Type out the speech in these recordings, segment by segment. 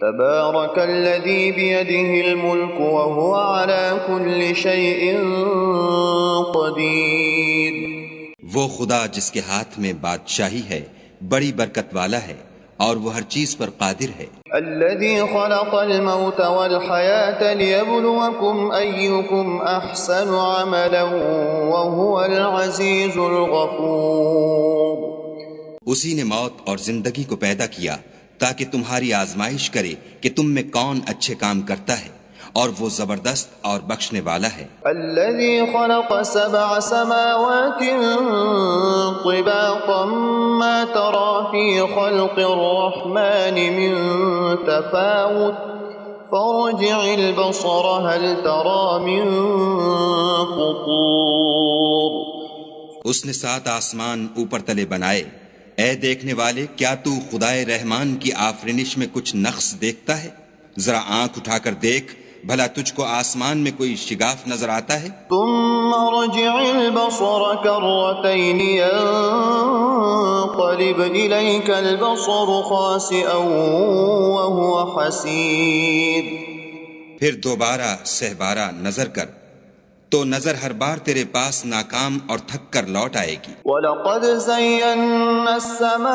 تبارك الذي بيده الملك وهو على كل شيء قدير. وہ خدا جس کے ہاتھ میں بادشاہی ہے بڑی برکت والا ہے اور وہ ہر چیز پر قادر ہے. الذي خلق الموت والحياة ليبلوكم أيكم أحسن عملا وهو العزيز الغفور. اسی نے موت اور زندگی کو پیدا کیا تاکہ تمہاری آزمائش کرے کہ تم میں کون اچھے کام کرتا ہے اور وہ زبردست اور بخشنے والا ہے. الذي خلق 7 سماوات طباقا ما ترى في خلق الرحمن من تفاوت فارجع البصر هل ترى من فطور. اس نے 7 آسمان اوپر تلے بنائے. اے دیکھنے والے، کیا تو خدائے رحمان کی آفرینش میں کچھ نقص دیکھتا ہے؟ ذرا آنکھ اٹھا کر دیکھ، بھلا تجھ کو آسمان میں کوئی شگاف نظر آتا ہے؟ ثم ارجع البصر كرتين ينقلب إليك البصر خاسئا وهو حسير. پھر دوبارہ سہبارہ نظر کر تو نظر ہر بار تیرے پاس ناکام اور تھک کر لوٹ آئے گی. وَلَقَدْ زَيَّنَّا السَّمَاءَ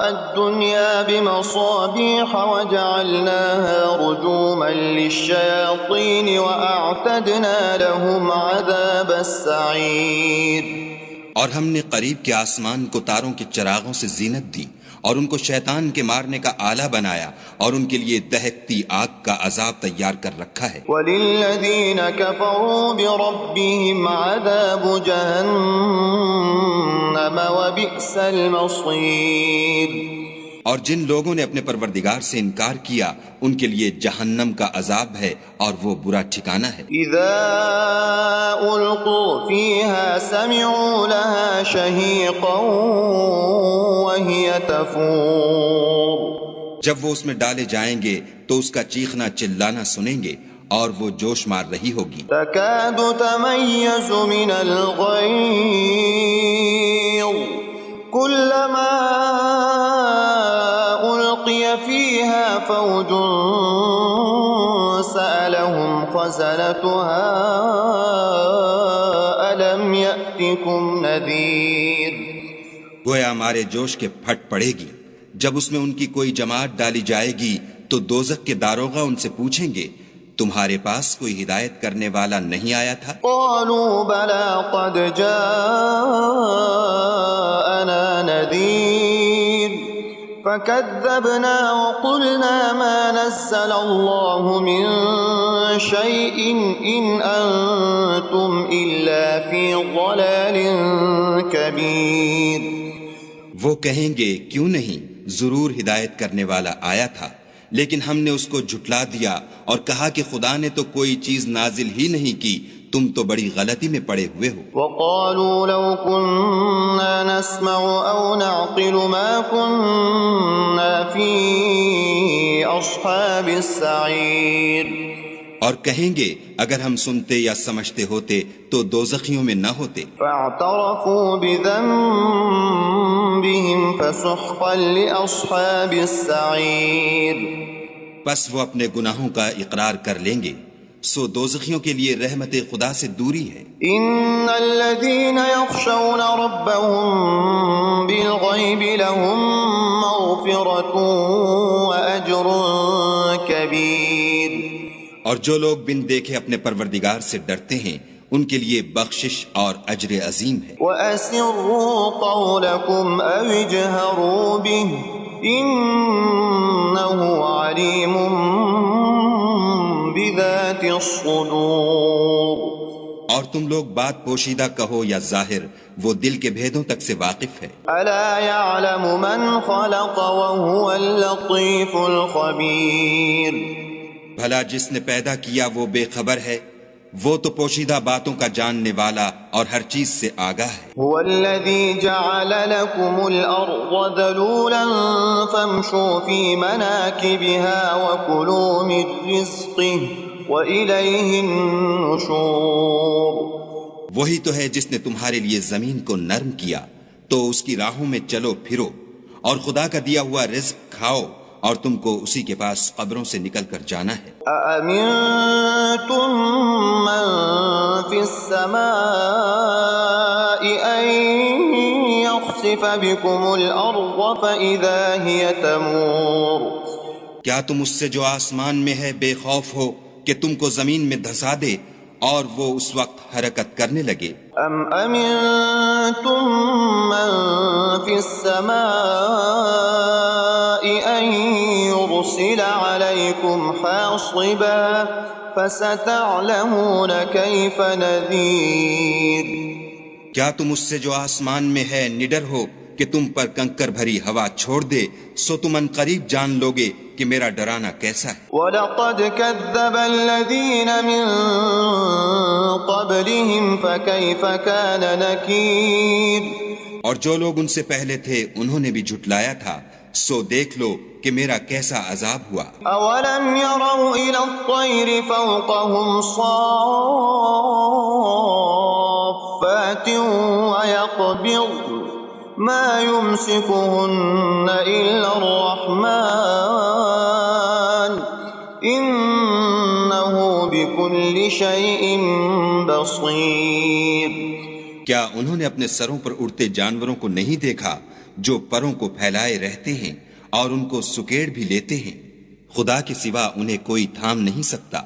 الدُّنْيَا بِمَصَابِيحَ وَجَعَلْنَاهَا رُجُومًا لِلشَّيَاطِينِ وَأَعْتَدْنَا لَهُمْ عَذَابَ السَّعِيرِ. اور ہم نے قریب کے آسمان کو تاروں کے چراغوں سے زینت دی اور ان کو شیطان کے مارنے کا آلہ بنایا اور ان کے لیے دہکتی آگ کا عذاب تیار کر رکھا ہے. وَلِلَّذِينَ كَفَرُوا بِرَبِّهِمْ عَذَابُ جَهَنَّمَ وَبِئْسَ الْمَصِيرُ. اور جن لوگوں نے اپنے پروردگار سے انکار کیا ان کے لیے جہنم کا عذاب ہے اور وہ برا ٹھکانہ ہے. اذا القوا فيها سمعوا لها شهيقا وهي تفور. جب وہ اس میں ڈالے جائیں گے تو اس کا چیخنا چلانا سنیں گے اور وہ جوش مار رہی ہوگی. تكاد تميز من الغيظ كلما ألقي فيها فوج سألهم خزنتها ألم يأتكم نذير. گویا ہمارے جوش کے پھٹ پڑے گی جب اس میں ان کی کوئی جماعت ڈالی جائے گی تو دوزخ کے داروغہ ان سے پوچھیں گے تمہارے پاس کوئی ہدایت کرنے والا نہیں آیا تھا؟ قالوا بلى قد جاءنا نذير فكذبنا وقلنا ما نزل الله من شيء إن أنتم إلا في ضلال كبير. وہ کہیں گے کیوں نہیں، ضرور ہدایت کرنے والا آیا تھا، لیکن ہم نے اس کو جھٹلا دیا اور کہا کہ خدا نے تو کوئی چیز نازل ہی نہیں کی، تم تو بڑی غلطی میں پڑے ہوئے ہو. وقالوا لو كنا نسمع او نعقل ما كنا في اصحاب السعير. اور کہیں گے اگر ہم سنتے یا سمجھتے ہوتے تو دوزخیوں میں نہ ہوتے. فاعترفوا بذنبهم فسحقا لاصحاب السعير. پس وہ اپنے گناہوں کا اقرار کر لیں گے، سو دوزخیوں کے لیے رحمت خدا سے دوری ہے. ان الذين يخشون ربهم بالغيب لهم مغفرة واجر كبير. اور جو لوگ بن دیکھے اپنے پروردگار سے ڈرتے ہیں ان کے لیے بخشش اور اجر عظیم ہے. وَأَسِرُّوا قَوْلَكُمْ أَوِ اجْهَرُوا بِهِ إِنَّهُ عَلِيمٌ بِذَاتِ الصُّدُورِ. اور تم لوگ بات پوشیدہ کہو یا ظاہر، وہ دل کے بھیدوں تک سے واقف ہے. أَلَا يَعْلَمُ مَنْ خَلَقَ وَهُوَ اللَّطِيفُ الْخَبِيرُ. بھلا جس نے پیدا کیا وہ بے خبر ہے، وہ تو پوشیدہ باتوں کا جاننے والا اور ہر چیز سے آگاہ ہے. هو الذي جعل لكم الأرض ذلولا فامشوا في مناكبها وكلوا من رزقه وإليه النشور. وہی تو ہے جس نے تمہارے لیے زمین کو نرم کیا تو اس کی راہوں میں چلو پھرو اور خدا کا دیا ہوا رزق کھاؤ اور تم کو اسی کے پاس قبروں سے نکل کر جانا ہے۔ أأمنتم من في السماء أن يخسف بكم الأرض فإذا هي تمور؟ کیا تم اس سے جو آسمان میں ہے بے خوف ہو کہ تم کو زمین میں دھسا دے اور وہ اس وقت حرکت کرنے لگے؟ ام امنتم من في السماء ان يرسل عليكم حاصبا فستعلمون كيف نذير؟ کیا تم اس سے جو آسمان میں ہے نڈر ہو کہ تم پر کنکر بھری ہوا چھوڑ دے، سو تم ان قریب جان لوگے کہ میرا ڈرانا کیسا ہے۔ وَلَقَدْ كَذَّبَ الَّذِينَ مِن قَبْلِهِمْ فَكَيْفَ كَانَ نَكِيرِ؟ اور جو لوگ ان سے پہلے تھے انہوں نے بھی جھٹلایا تھا، سو دیکھ لو کہ میرا کیسا عذاب ہوا۔ أَوَلَمْ يَرَوْا إِلَى الطَّيْرِ فَوْقَهُمْ صَافَّاتٍ وَيَقْبِضْنَ مَا يُمْسِكُهُنَّ إِلَّا الرَّحْمَنُ إِنَّهُ بِكُلِّ شَيْءٍ بَصِيرٌ۔ کیا انہوں نے اپنے سروں پر اڑتے جانوروں کو نہیں دیکھا جو پروں کو پھیلائے رہتے ہیں اور ان کو سکیڑ بھی لیتے ہیں؟ خدا کے سوا انہیں کوئی تھام نہیں سکتا،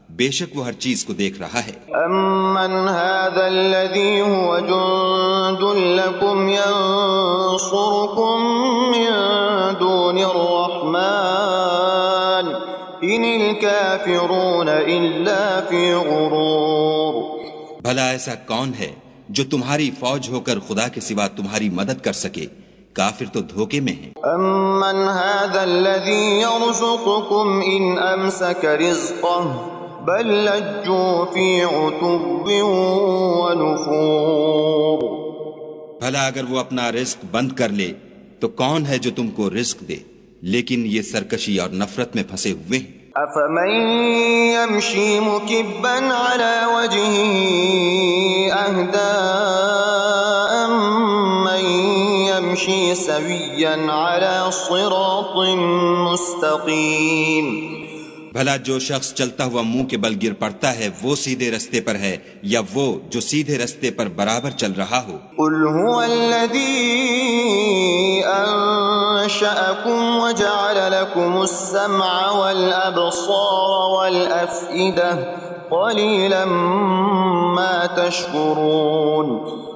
بے شک وہ ہر چیز کو دیکھ رہا ہے۔ أَمَّنْ هَذَا الَّذِي هُوَ جُنْدٌ لَكُمْ يَنْصُرُكُمْ مِنْ دُونِ الرَّحْمَنِ إِنِ الْكَافِرُونَ إِلَّا فِي غُرُورٍ۔ بھلا ایسا کون ہے جو تمہاری فوج ہو کر خدا کے سوا تمہاری مدد کر سکے؟ کافر تو دھوکے میں ہیں۔ أَمَّنْ هَذَا الَّذِي يَرْزُقُكُمْ إِنْ أَمْسَكَ رِزْقَهُ بَلْ لَجُّوا فِي عُتُوٍّ وَنُفُورٍ۔ بھلا اگر وہ اپنا رزق بند کر لے تو کون ہے جو تم کو رزق دے؟ لیکن یہ سرکشی اور نفرت میں پھنسے ہوئے ہیں۔ أَفَمَن يَمْشِي مُكِبًّا عَلَى وَجْهِهِ أَهْدَىٰ أَمَّن يَمْشِي سَوِيًّا عَلَى صِرَاطٍ مُّسْتَقِيمٍ؟ بھلا جو شخص چلتا ہوا منہ کے بل گر پڑتا ہے وہ سیدھے رستے پر ہے یا وہ جو سیدھے رستے پر برابر چل رہا ہو؟ قُلْ هُوَ الَّذِي أَنشَأَكُمْ وَجَعَلَ لَكُمُ السَّمْعَ وَالْأَبْصَارَ وَالْأَفْئِدَةَ قَلِيلًا مَا تَشْكُرُونَ۔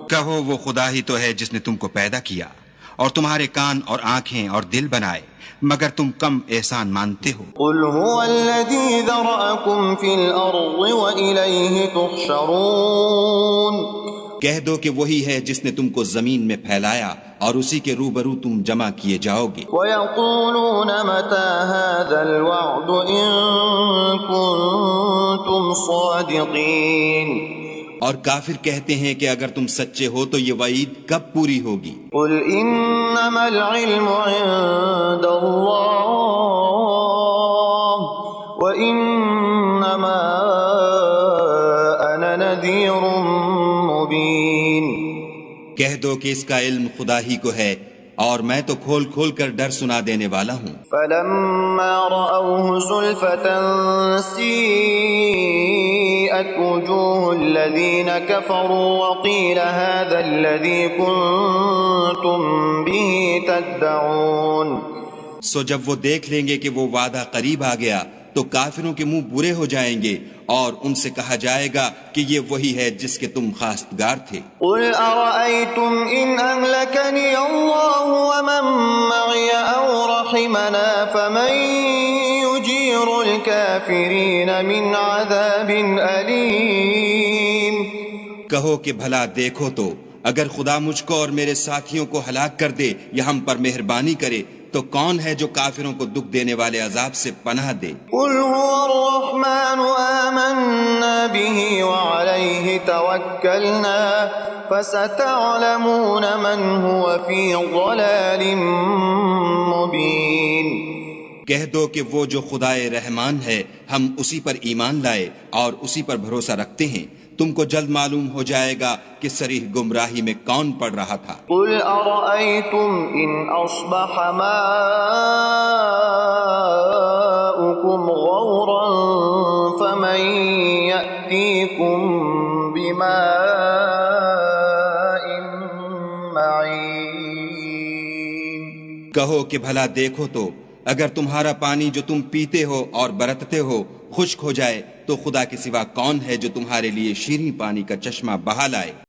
کہو وہ خدا ہی تو ہے جس نے تم کو پیدا کیا اور تمہارے کان اور آنکھیں اور دل بنائے، مگر تم کم احسان مانتے ہو۔ قُلْ هُوَ الَّذِي ذَرَأَكُمْ فِي الْأَرْضِ وَإِلَيْهِ تُحْشَرُونَ۔ کہہ دو کہ وہی ہے جس نے تم کو زمین میں پھیلایا اور اسی کے روبرو تم جمع کیے جاؤ گے۔ وَيَقُولُونَ مَتَى هَذَا الْوَعْدُ إِن كُنتُمْ صَادِقِينَ۔ اور کافر کہتے ہیں کہ اگر تم سچے ہو تو یہ وعید کب پوری ہوگی؟ قُلْ إِنَّمَا الْعِلْمُ عِندَ اللَّهِ وَإِنَّمَا أَنَا نَذِيرٌ مُّبِينٌ۔ کہہ دو کہ اس کا علم خدا ہی کو ہے اور میں تو کھول کھول کر ڈر سنا دینے والا ہوں۔ فَلَمَّا رَأَوْهُ زُلْفَةً سِيئَتْ وُجُوهُ الَّذِينَ كَفَرُوا وَقِيلَ هَذَا الَّذِي كُنتُم بِهِ تَدَّعُونَ۔ سو جب وہ دیکھ لیں گے کہ وہ وعدہ قریب آ گیا تو کافروں کے منہ برے ہو جائیں گے اور ان سے کہا جائے گا کہ یہ وہی ہے جس کے تم خواستگار تھے۔ قُلْ أَرَأَيْتُمْ إِنْ أَهْلَكَنِيَ اللَّهُ وَمَن مَّعِيَ أَوْ رَحِمَنَا فَمَن يُجِيرُ الْكَافِرِينَ مِنْ عَذَابٍ أَلِيمٍ؟ کہو کہ بھلا دیکھو تو اگر خدا مجھ کو اور میرے ساتھیوں کو ہلاک کر دے یا ہم پر مہربانی کرے تو کون ہے جو کافروں کو دکھ دینے والے عذاب سے پناہ دے؟ قُلْ هُوَ الرَّحْمَنُ آمَنَّا بِهِ وَعَلَيْهِ تَوَكَّلْنَا فَسَتَعْلَمُونَ مَنْ هُوَ فِي ضَلَالٍ مُّبِينٍ۔ کہہ دو کہ وہ جو خدائے رحمان ہے ہم اسی پر ایمان لائے اور اسی پر بھروسہ رکھتے ہیں، تم کو جلد معلوم ہو جائے گا کہ صریح گمراہی میں کون پڑ رہا تھا۔ قل ارأيتم ان اصبح ماؤكم غورا فمن يأتيكم بماء معين۔ کہو کہ بھلا دیکھو تو اگر تمہارا پانی جو تم پیتے ہو اور برتتے ہو خشک ہو جائے تو خدا کے سوا کون ہے جو تمہارے لیے شیریں پانی کا چشمہ بہا لائے۔